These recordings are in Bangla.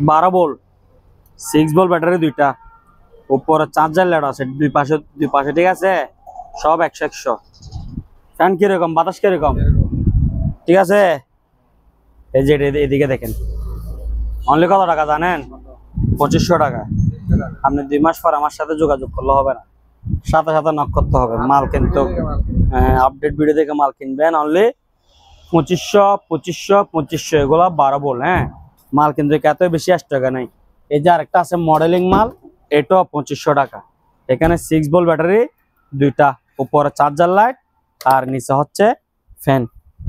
12 ভোল্ট 6 ভোল্ট ব্যাটারি দুইটা, উপরে চার্জার লাইট আছে দুই পাশে ঠিক আছে, সব 100 ফ্যান কিরকম, বাতাস কিরকম, ঠিক আছে। এই যে এদিকে দেখেন, অনলি কত টাকা জানেন? 2500 টাকা। আপনি 2 মাস পর আমার সাথে যোগাযোগ করলে হবে না, সাথে সাথে নক করতে হবে। মাল কিন্তু আপডেট ভিডিও দেখে মাল কিনবেন। অনলি 2500 এগুলো 12 ভোল্ট। হ্যাঁ, মাল কিন্তু এত বেশি 80 টাকা নাই। এই যে আরেকটা আছে মডেলিং মাল, এটাও 2500 টাকা। এখানে 6 ভোল্ট ব্যাটারি দুইটা, উপরে চার্জার লাইট আর নিচে হচ্ছে ফ্যান।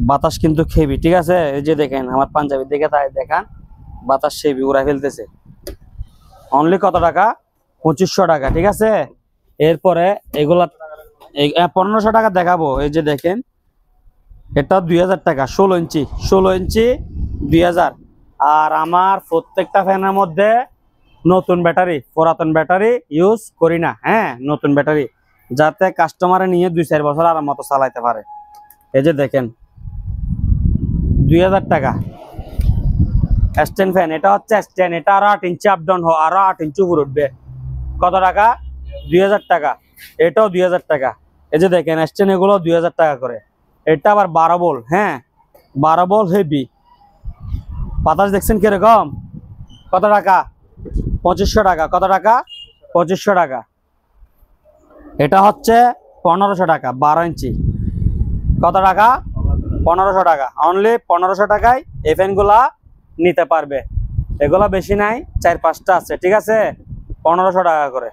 বাতাস কিন্তু খেবি, ঠিক আছে। এই যে দেখেন আমার পাঞ্জাবি দেখে তাই দেখান, বাতাস সেবি উড়াই ফেলতেছে। অনলি কত টাকা? 2500 টাকা, ঠিক আছে। এরপরে এগুলা 1500 টাকা দেখাবো। এই যে দেখেন, এটা 2000 টাকা, 16 ইঞ্চি 2000। আর আমার প্রত্যেকটা ফ্যানের মধ্যে নতুন ব্যাটারি, পুরাতন ব্যাটারি ইউজ করি না। হ্যাঁ, নতুন ব্যাটারি, যাতে কাস্টমারে নিয়ে 2-4 বছর আরাম মতো চালাইতে পারে। এই যে দেখেন 2000 টাকা স্ট্যান্ড ফ্যান। এটা হচ্ছে স্ট্যান্ড, এটা আরো 8 ইঞ্চি আপ ডাউন আরো 8 ইঞ্চি উপর উঠবে। কত টাকা? 2000 টাকা। এটাও 2000 টাকা। এই যে দেখেন স্ট্যান্ড, এগুলো 2000 টাকা করে। এটা আবার 12 ভোল্ট। হ্যাঁ, 12 ভোল্ট হেভি। বাতাস দেখছেন কিরকম? কত টাকা? 2500 টাকা। কত টাকা? 2500 টাকা। এটা হচ্ছে 1500 টাকা, 12 ইঞ্চি। কত টাকা? 1500 টাকা। অনলি 1500 টাকায় এই ফ্যানগুলা নিতে পারবে। এগুলা বেশি নাই, 4-5টা আছে, ঠিক আছে। 1500 টাকা করে।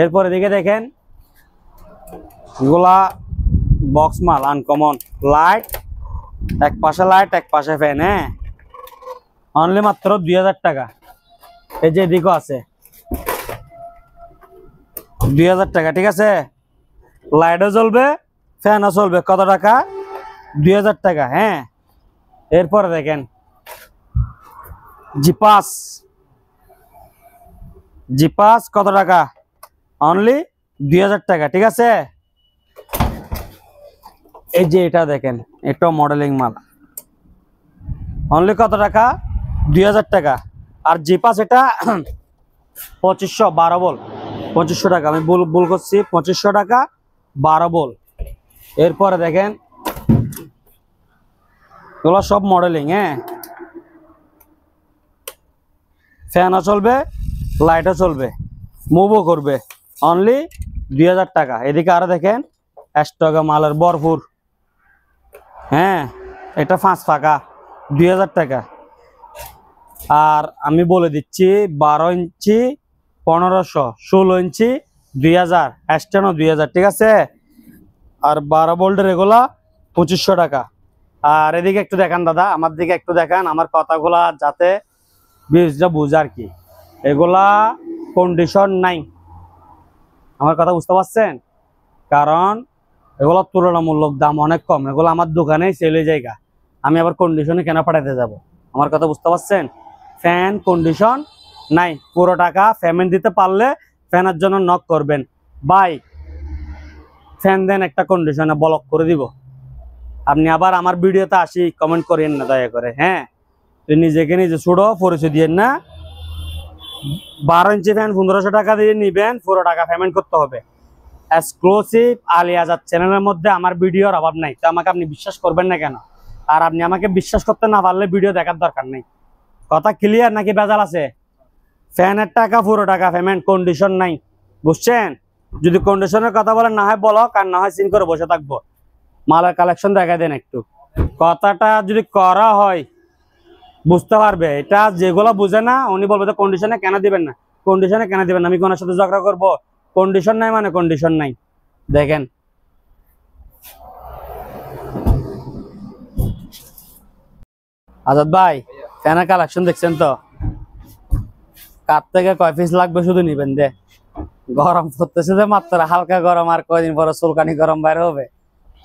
এরপর এদিকে দেখেন, এগুলা বক্স মাল, আনকমন লাইট, এক পাশে লাইট এক পাশে ফ্যান। হ্যাঁ, অনলি মাত্র 2000 টাকা। এই যে এদিকেও আছে 2000 টাকা, ঠিক আছে। লাইটও জ্বলবে, ফ্যানও চলবে। কত টাকা? 2000 টাকা। হ্যাঁ, এরপরে দেখেন জিপাস কত টাকা? অনলি 2000 টাকা, ঠিক আছে। এই যে এটা দেখেন, এটাও মডেলিং মাল। অনলি কত টাকা? 2000 টাকা। আর জিপাস এটা 2500, 12 ভোল্ট, 2500 টাকা। আমি ভুল করছি, 2500 টাকা, 12 ভোল্ট। এরপরে দেখেন এগুলো সব মডেলিং। হ্যাঁ, ফ্যানও চলবে, লাইটও চলবে, মুভও করবে। অনলি 2000 টাকা। এদিকে আরো দেখেন স্টকে মালের ভরপুর। হ্যাঁ, এটা 5 ফাঁকা, 2000 টাকা। আর আমি বলে দিচ্ছি 12 ইঞ্চি 1500, 16 ইঞ্চি 2000, স্ট্যান্ডও 2000, ঠিক আছে। আর 12 ভোল্টের এগুলা 2500 টাকা। আর এদিকে একটু দেখান দাদা, আমার দিকে একটু দেখান, আমার কথাগুলা যাতে বুঝে আর কি। এগুলা কন্ডিশন নাই, আমার কথা বুঝতে পারছেন? কারণ এগুলো তুলনামূলক দাম অনেক কম। এগুলো আমার দোকানেই সেল হয়ে জায়গা, আমি আবার কন্ডিশনে কেন পাঠাতে যাব? আমার কথা বুঝতে পারছেন? ফ্যান কন্ডিশন নাই। পুরো টাকা পেমেন্ট দিতে পারলে ফ্যানের জন্য নক করবেন, ভাই ফ্যান দেন একটা কন্ডিশনে, ব্লক করে দিব। আপনি আবার আমার ভিডিওতে আসি কমেন্ট করেন না দয়া করে। হ্যাঁ, নিজেকে নিজে ছোড়ো, পরিচয় দিয়েন না। 12 ইঞ্চি ফ্যান 1500 টাকা দিয়ে নিবেন, পুরো টাকা পেমেন্ট করতে হবে। এক্সক্লুসিভ আলী আজাদ চ্যানেলের মধ্যে আমার ভিডিওর অভাব নাই, তো আমাকে আপনি বিশ্বাস করবেন না কেন? আর আপনি আমাকে বিশ্বাস করতে না পারলে ভিডিও দেখার দরকার নেই। কথা ক্লিয়ার নাকি ভেজাল আছে? ফ্যানের টাকা পুরো টাকা পেমেন্ট, কন্ডিশন নাই, বুঝছেন? যদি কন্ডিশনের কথা বলেন না হয় বলো, আর না হয় সিন করে বসে থাকবো। মালের কালেকশন দেখা দেন একটু। কথাটা যদি করা হয় বুঝতে পারবে। এটা যেগুলো বুঝে না উনি বলবে তো কন্ডিশনে কেন দিবেন না, কন্ডিশনে কেন দিবেন না। আমি কোনের সাথে ঝগড়া করবো? কন্ডিশন নাই মানে কন্ডিশন নাই। দেখেন আজাদ ভাই, ফ্যানের কালেকশন দেখছেন তো? কার থেকে কয় পিস লাগবে শুধু নিবেন দে। গরম করতেছে যে মাত্র, হালকা গরম, আর কয়দিন পরে চুলকানি গরম বাইরে হবে,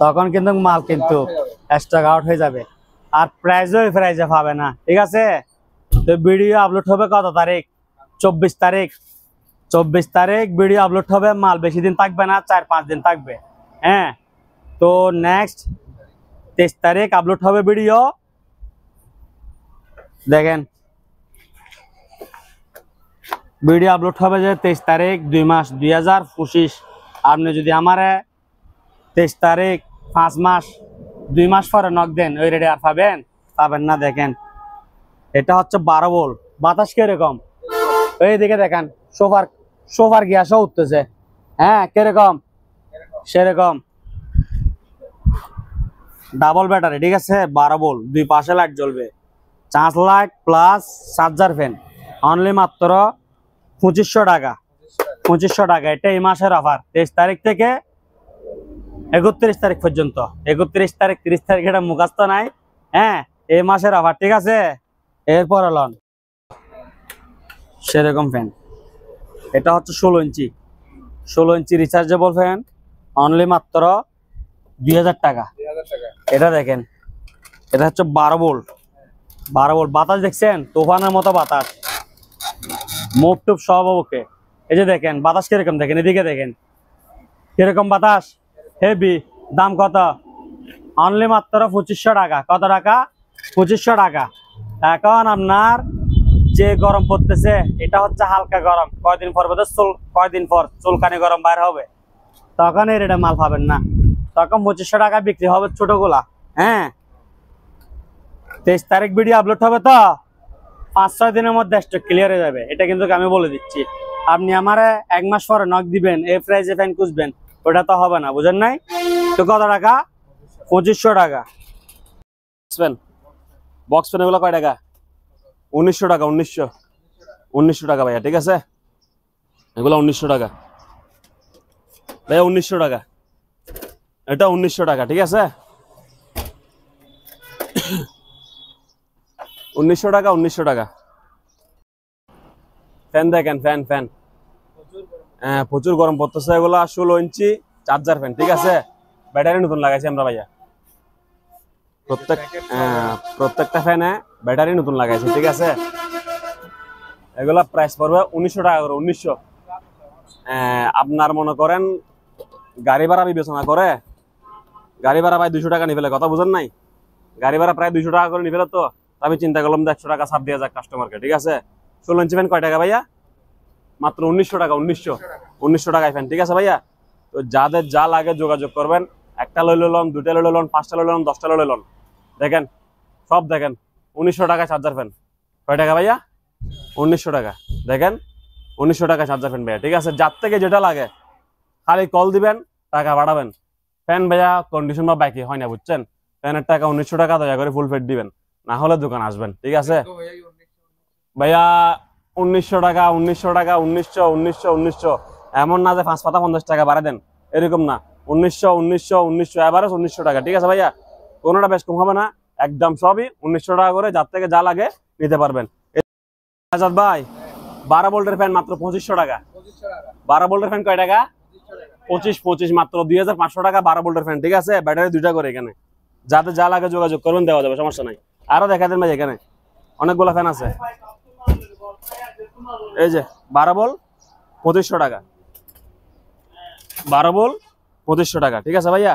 তখন কিন্তু মাল কিন্তু স্টক আউট হয়ে যাবে। আর প্রাইজে পাবে না, ঠিক আছে। তো ভিডিও আপলোড হবে কত তারিখ? 24 তারিখ। 24 তারিখ ভিডিও আপলোড হবে। মাল বেশি দিন থাকবে না, 4-5 দিন থাকবে। হ্যাঁ, তো নেক্সট 23 তারিখ আপলোড হবে ভিডিও। দেখেন ভিডিও আপলোড হবে যে 23 তারিখ 2 মাস 2025। আপনি যদি আমারে 23 তারিখ 5 মাস 2 মাস পরে নক দেন ওই রেডি আর পাবেন না। দেখেন এটা হচ্ছে 12 ভোল্ট। বাতাস কিরকম এইদিকে দেখেন, সোফার গ্যাসও উঠতেছে। হ্যাঁ কিরকম সেরকম ডাবল ব্যাটারি, ঠিক আছে। 12 ভোল্ট, দুই পাশে লাইট জ্বলবে। 5 lakh plus charger fan, only মাত্র 2500 টাকা। 2500 টাকা। এটা এই মাসের অফার 23 তারিখ থেকে 31 তারিখ পর্যন্ত। 31 তারিখ 30 তারিখ এটা মুখস্থ নাই। হ্যাঁ এই মাসের অফার, ঠিক আছে। এরপর লন সেরকম ফ্যান, এটা হচ্ছে 16 ইঞ্চি রিচার্জেবল ফ্যান, অনলি মাত্র 2000 টাকা। এটা দেখেন, এটা হচ্ছে 12 ভোল্ট। 12 ভোল্ট। বাতাস দেখছেন, তুফানের মতো বাতাস, মুভ টুপ সব ওকে। এই যে দেখেন বাতাস কিরকম, দেখেন এদিকে দেখেন কিরকম বাতাস, হেভি। দাম কত? অনলি মাত্র 2500 টাকা। কত টাকা? 2500 টাকা। এখন আপনার যে গরম পড়তেছে, এটা হচ্ছে হালকা গরম। কয়দিন পর চুলকানি গরম বাইর হবে, তখন এই রেটে মাল পাবেন না। তখন 2500 টাকা বিক্রি হবে ছোটগুলা। হ্যাঁ 23 তারিখ ভিডিও আপলোড হবে, তো 5-6 দিনের মধ্যে স্টক ক্লিয়ার হয়ে যাবে। এটা কিন্তু আমি বলে দিচ্ছি। আপনি আমারে 1 মাস পরে নক দিবেন, এই প্রাইসে ফ্যান খুঁজবেন, ওটা তো হবে না, বুঝেন নাই? তো কত টাকা? 2500 টাকা। বক্স ফ্যান এগুলো কয় টাকা? 1900 টাকা। 1900 টাকা ভাইয়া, ঠিক আছে। এগুলো 1900 টাকা ভাইয়া, 1900 টাকা। এটা 1900 টাকা, ঠিক আছে। 1900 টাকা। 1900 টাকা। ফ্যান দেখেন, ফ্যান হ্যাঁ প্রচুর গরম পড়তেছে। এগুলো 16 ইঞ্চি চার্জার ফ্যান, ঠিক আছে। ব্যাটারি নতুন লাগাইছি আমরা ভাইয়া, প্রত্যেকটা ফ্যানে ব্যাটারি নতুন লাগাইছি, ঠিক আছে। এগুলা প্রাইস পড়বে 1900 টাকা করে। 1900। আপনার মনে করেন গাড়ি ভাড়া বিবেচনা করে, গাড়ি ভাড়া ভাই 200 টাকা নিবে, কথা বুঝেন নাই? গাড়ি ভাড়া প্রায় 200 টাকা করে নিবে, তো আমি চিন্তা করলাম 100 টাকা ছাড় দিয়ে যাক কাস্টমারকে, ঠিক আছে। 16 ইঞ্চি ফ্যান কয় টাকা ভাইয়া? মাত্র 1900 টাকা। 1900 টাকায় ফ্যান, ঠিক আছে ভাইয়া। তো যাদের যা লাগে যোগাযোগ করবেন। একটা লইলে লন, দুটা লইলে লন, 5টা লইলে লন, 10টা লইলে লন। দেখেন সব দেখেন 1900 টাকায় চার্জার ফ্যান। কয় টাকা ভাইয়া? 1900 টাকা। দেখেন 1900 টাকা চার্জার ফ্যান ভাইয়া, ঠিক আছে। যার থেকে যেটা লাগে খালি কল দিবেন, টাকা বাড়াবেন। ফ্যান ভাইয়া কন্ডিশন বা বাইকে হয় না, বুঝছেন। ফ্যানের টাকা 1900 টাকা, দয়া করে ফুল ফেট দিবেন, না হলে দোকান আসবেন, ঠিক আছে ভাইয়া। 1900 টাকা। 1900 টাকা। 1900 এমন না যে 5 পাতা 50 টাকা বাড়া দেন, এরকম না। 1900 এভারেজ 1900 টাকা, ঠিক আছে ভাইয়া। কোনোটা বেশ কম হবে না, একদম সবই 1900 টাকা করে। যার থেকে যা লাগে নিতে পারবেন। আজাদ ভাই 12 ভোল্টের ফ্যান মাত্র 2500 টাকা। 12 ভোল্টের ফ্যান কয় টাকা? 25 মাত্র 2500 টাকা 12 ভোল্টের ফ্যান, ঠিক আছে। ব্যাটারি 2টা করে। এখানে যাতে যা লাগে যোগাযোগ করবেন, দেওয়া যাবে, সমস্যা নাই। আরো দেখা দেন ভাই, এখানে অনেকগুলো ফ্যান আছে। এই যে 12 ভোল্ট 2500 টাকা। 12 ভোল্ট 2500 টাকা, ঠিক আছে ভাইয়া।